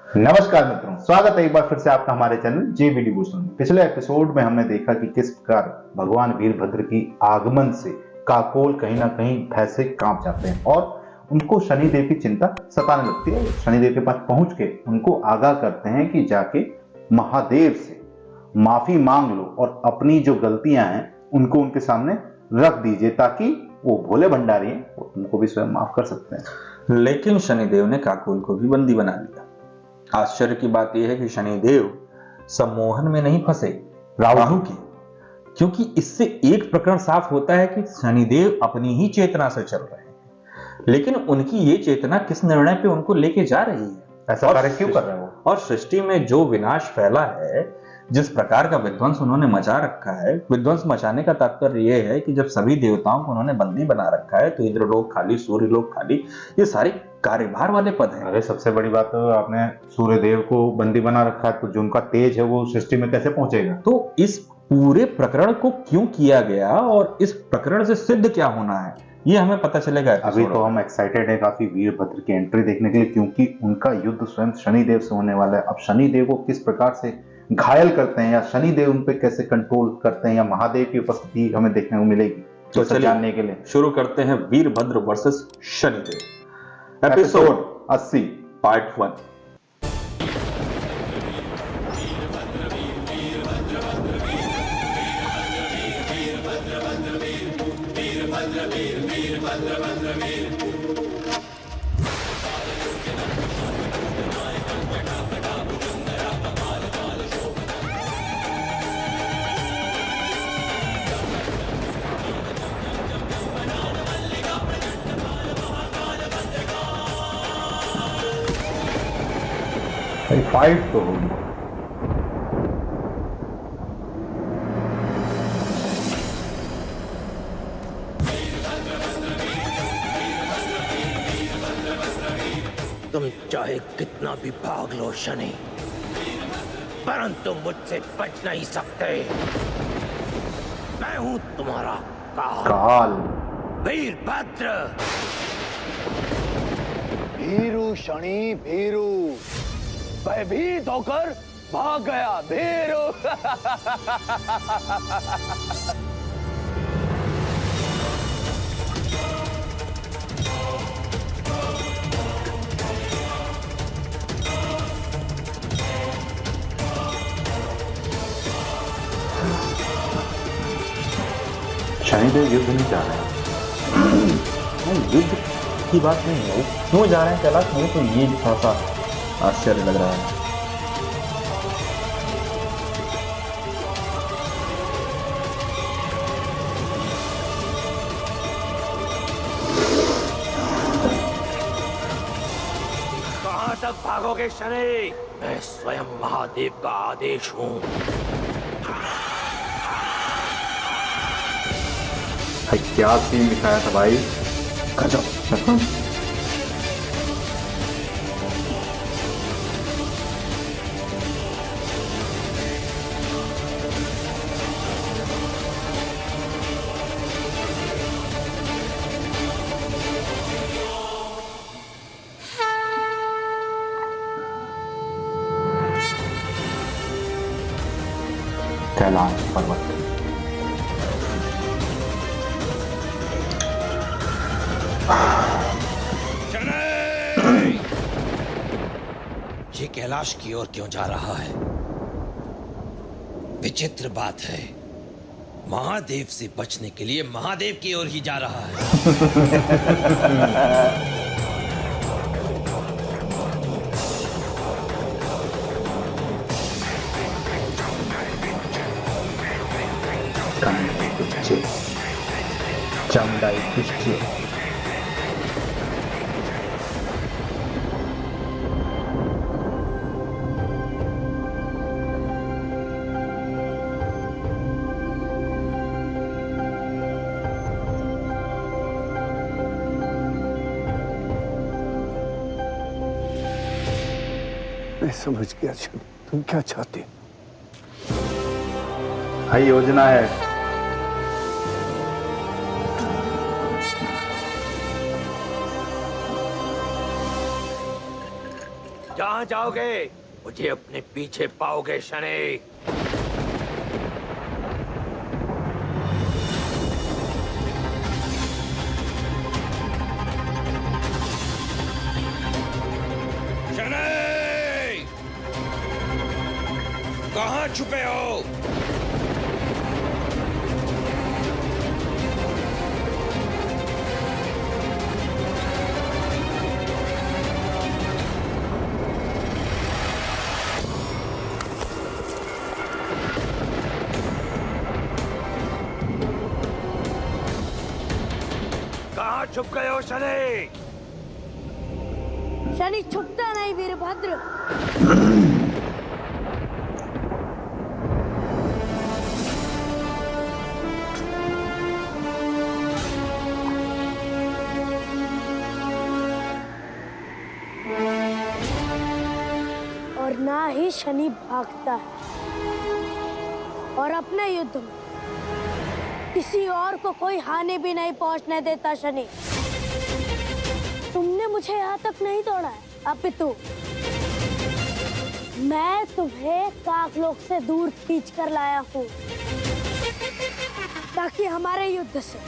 नमस्कार मित्रों, स्वागत है एक बार फिर से आपका हमारे चैनल JV डिवोशन में। पिछले एपिसोड में हमने देखा कि किस प्रकार भगवान वीरभद्र की आगमन से काकोल कहीं ना कहीं भय से कांप जाते हैं और उनको शनिदेव की चिंता सताने लगती है। शनिदेव के पास पहुंच के उनको आगाह करते हैं कि जाके महादेव से माफी मांग लो और अपनी जो गलतियां हैं उनको उनके सामने रख दीजिए ताकि वो भोले भंडारी हैं, वो तुमको भी स्वयं माफ कर सकते हैं। लेकिन शनिदेव ने काकोल को भी बंदी बना लिया। आश्चर्य की बात यह है कि शनिदेव सम्मोहन में नहीं फंसे राहु की, क्योंकि इससे एक प्रकरण साफ होता है कि शनिदेव अपनी ही चेतना से चल रहे हैं, लेकिन उनकी ये चेतना किस निर्णय पे उनको लेके जा रही है, ऐसा कार्य क्यों कर रहे हैं वो? और सृष्टि में जो विनाश फैला है, जिस प्रकार का विध्वंस उन्होंने मचा रखा है, विध्वंस मचाने का तात्पर्य यह है कि जब सभी देवताओं को उन्होंने बंदी बना रखा है तो इंद्रलोक खाली, सूर्यलोक खाली, ये सारे कार्यभार वाले पद हैं। अरे सबसे बड़ी बात तो आपने सूर्यदेव को बंदी बना रखा है, तो जो उनका तेज है वो सृष्टि में कैसे पहुंचेगा? तो इस पूरे प्रकरण को क्यों किया गया और इस प्रकरण से सिद्ध क्या होना है, ये हमें पता चलेगा। अभी तो हम एक्साइटेड है काफी वीरभद्र की एंट्री देखने के लिए, क्योंकि उनका युद्ध स्वयं शनिदेव से होने वाला है। अब शनिदेव को किस प्रकार से घायल करते हैं या शनिदेव उन पे कैसे कंट्रोल करते हैं या महादेव की उपस्थिति हमें देखने को मिलेगी, तो जानने के लिए शुरू करते हैं Virbhadra versus Shanidev, episode 80 part 1। Fight तो होगी। तुम चाहे कितना भी भाग लो शनि, परंतु मुझसे बच नहीं सकते। मैं हूं तुम्हारा काल वीरभद्र। भीरू शनि भीरू, भयभीत होकर भाग गया भीरू। शनिदेव युद्ध नहीं जा रहे हैं। युद्ध की बात नहीं है, वो क्यों जा रहे हैं कैलाश, मुझे तो ये थोड़ा सा आश्चर्य लग रहा है। कहां तक भागोगे शनि? मैं स्वयं महादेव का आदेश हूं। भाई क्या सीन दिखाया था भाई, गजब। कैलाश पर्वत ये कैलाश की ओर क्यों जा रहा है? विचित्र बात है, महादेव से बचने के लिए महादेव की ओर ही जा रहा है। चमड़ाई पुष्टि मैं समझ गया शनि, तुम क्या चाहते? भाई योजना है। जहाँ जाओगे मुझे अपने पीछे पाओगे शनि। शनि, कहाँ छुपे हो? कहाँ छुप गए हो शनि? शनि छुपता नहीं वीरभद्र। और ना ही शनि भागता है और अपने युद्ध में किसी और को कोई हानि भी नहीं पहुंचने देता शनि। तुमने मुझे यहाँ तक नहीं दौड़ा है अपितु मैं तुम्हें काकलोक से दूर खींच कर लाया हूँ ताकि हमारे युद्ध से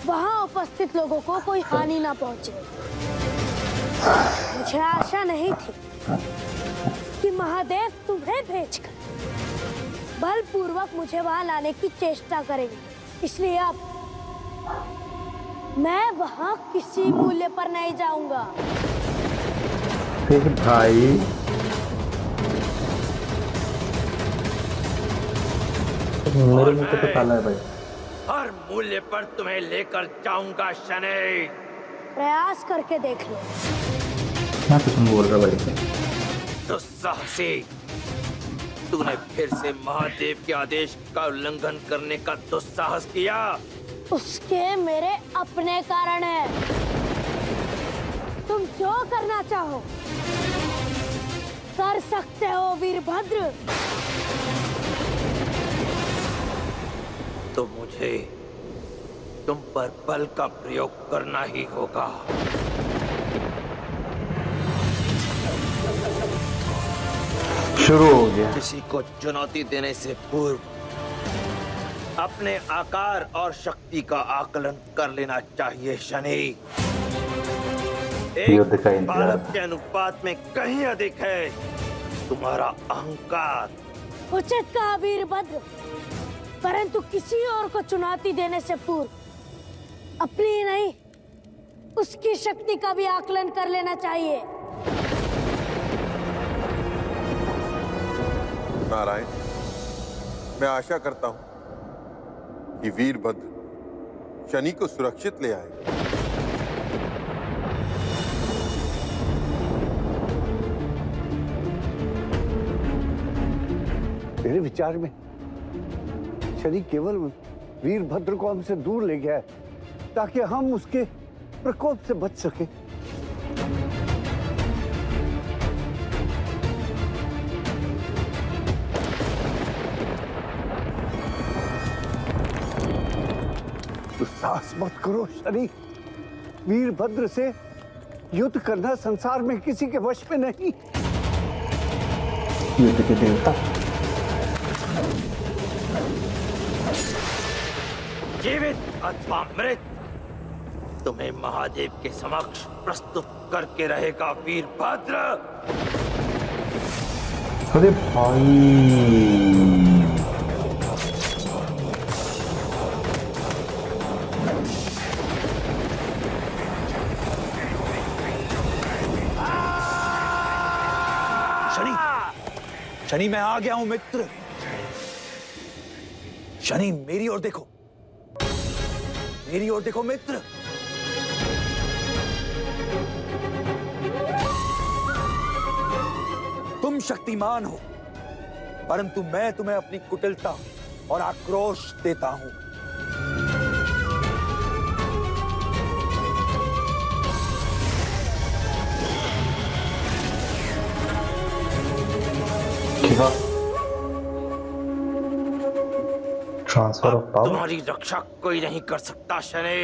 वहाँ उपस्थित लोगों को कोई हानि ना पहुंचे। मुझे आशा नहीं थी कि महादेव तुम्हें भेजकर बलपूर्वक मुझे वहां लाने की चेष्टा करेंगे, इसलिए अब मैं वहां किसी मूल्य पर नहीं जाऊंगा। फिर भाई मेरे मुंह पे तो ताला है भाई। हर मूल्य पर तुम्हें लेकर जाऊंगा शनि। प्रयास करके देख लो। क्या कुछ बोल रहा भाई? दुस्साहसी, तूने फिर से महादेव के आदेश का उल्लंघन करने का दुस्साहस किया। उसके मेरे अपने कारण है। तुम जो करना चाहो कर सकते हो वीरभद्र। तो मुझे तुम पर बल का प्रयोग करना ही होगा। शुरू हो गया। किसी को चुनौती देने से पूर्व अपने आकार और शक्ति का आकलन कर लेना चाहिए शनि। युद्ध का एक इंतजार। बालक के अनुपात में कहीं अधिक है तुम्हारा अहंकार। उचित कहा वीरभद्र, परंतु किसी और को चुनौती देने से पूर्व अपनी ही नहीं उसकी शक्ति का भी आकलन कर लेना चाहिए। नारायण, मैं आशा करता हूं कि वीरभद्र शनि को सुरक्षित ले आए। मेरे विचार में शनि केवल वीरभद्र को हमसे दूर ले गया है ताकि हम उसके प्रकोप से बच सके। तो साहस मत करो शनि। वीरभद्र से युद्ध करना संसार में किसी के वश में नहीं। युद्ध के देवता जीवित अथवा मृत तुम्हें महादेव के समक्ष प्रस्तुत करके रहेगा वीरभद्र। अरे भाई शनि, शनि मैं आ गया हूं मित्र। शनि मेरी ओर देखो, मेरी ओर देखो मित्र। तुम शक्तिमान हो, परंतु मैं तुम्हें अपनी कुटिलता और आक्रोश देता हूं। Transfer of power. तुम्हारी रक्षा कोई नहीं कर सकता शनि।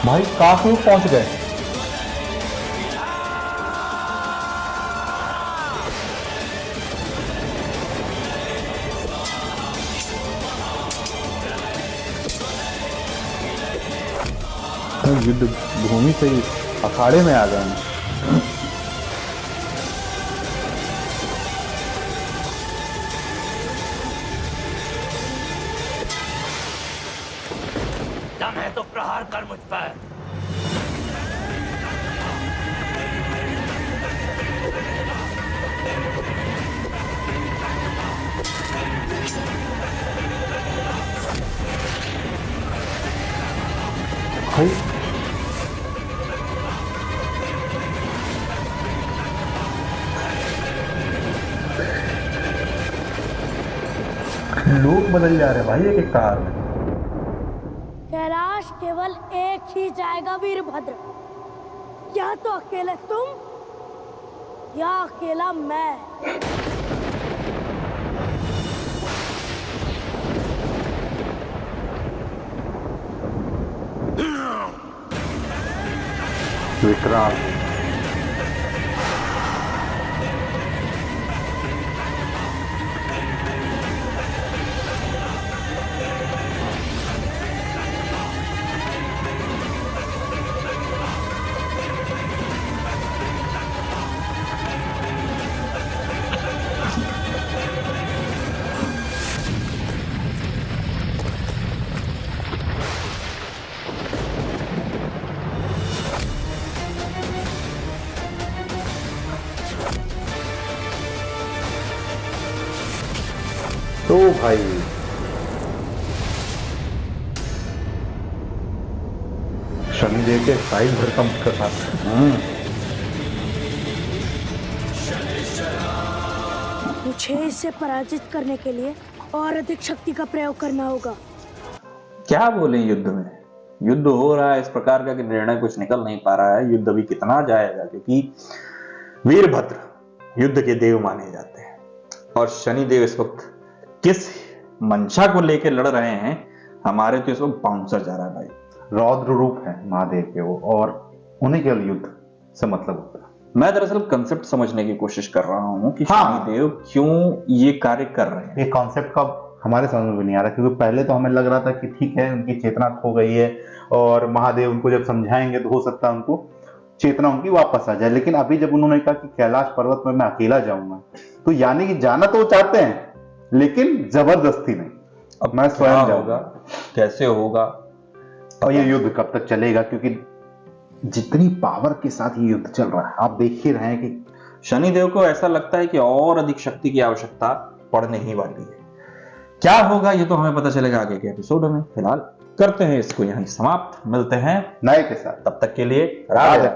भाई काफी पहुंच गए। युद्ध भूमि से ही अखाड़े में आ गए हैं। दम है तो प्रहार कर मुझ पर। भाई लोग बदल जा रहे हैं भाई एक एक कार में। कैलाश केवल एक ही जाएगा वीरभद्र, या तो अकेले तुम या अकेला मैं। विक्रांत तो भाई शनिदेव के साइज भर का मुक्का था। मुझे इसे पराजित करने के लिए और अधिक शक्ति का प्रयोग करना होगा। क्या बोले, युद्ध में युद्ध हो रहा है इस प्रकार का कि निर्णय कुछ निकल नहीं पा रहा है। युद्ध अभी कितना जाएगा, क्योंकि वीरभद्र युद्ध के देव माने जाते हैं और शनिदेव इस वक्त किस मंशा को लेकर लड़ रहे हैं, हमारे तो इस वक्त बाउंसर जा रहा है भाई। रौद्र रूप है महादेव के वो, और उन्हीं केवल युद्ध से मतलब होता है। मैं दरअसल कंसेप्ट समझने की कोशिश कर रहा हूँ कि हाँ। शनिदेव क्यों ये कार्य कर रहे हैं। ये कॉन्सेप्ट का हमारे समझ में भी नहीं आ रहा, क्योंकि पहले तो हमें लग रहा था कि ठीक है उनकी चेतना खो गई है और महादेव उनको जब समझाएंगे तो हो सकता है उनको चेतना उनकी वापस आ जाए। लेकिन अभी जब उन्होंने कहा कि कैलाश पर्वत में मैं अकेला जाऊंगा, तो यानी कि जाना तो वो चाहते हैं लेकिन जबरदस्ती नहीं। अब मैं स्वयं क्या जाऊंगा, कैसे होगा, और ये युद्ध कब तक चलेगा, क्योंकि जितनी पावर के साथ ये युद्ध चल रहा है आप देख ही रहे हैं कि शनिदेव को ऐसा लगता है कि और अधिक शक्ति की आवश्यकता पड़ने ही वाली है। क्या होगा ये तो हमें पता चलेगा आगे के एपिसोड में। फिलहाल करते हैं इसको यहीं समाप्त, मिलते हैं नए के साथ। तब तक के लिए राधे।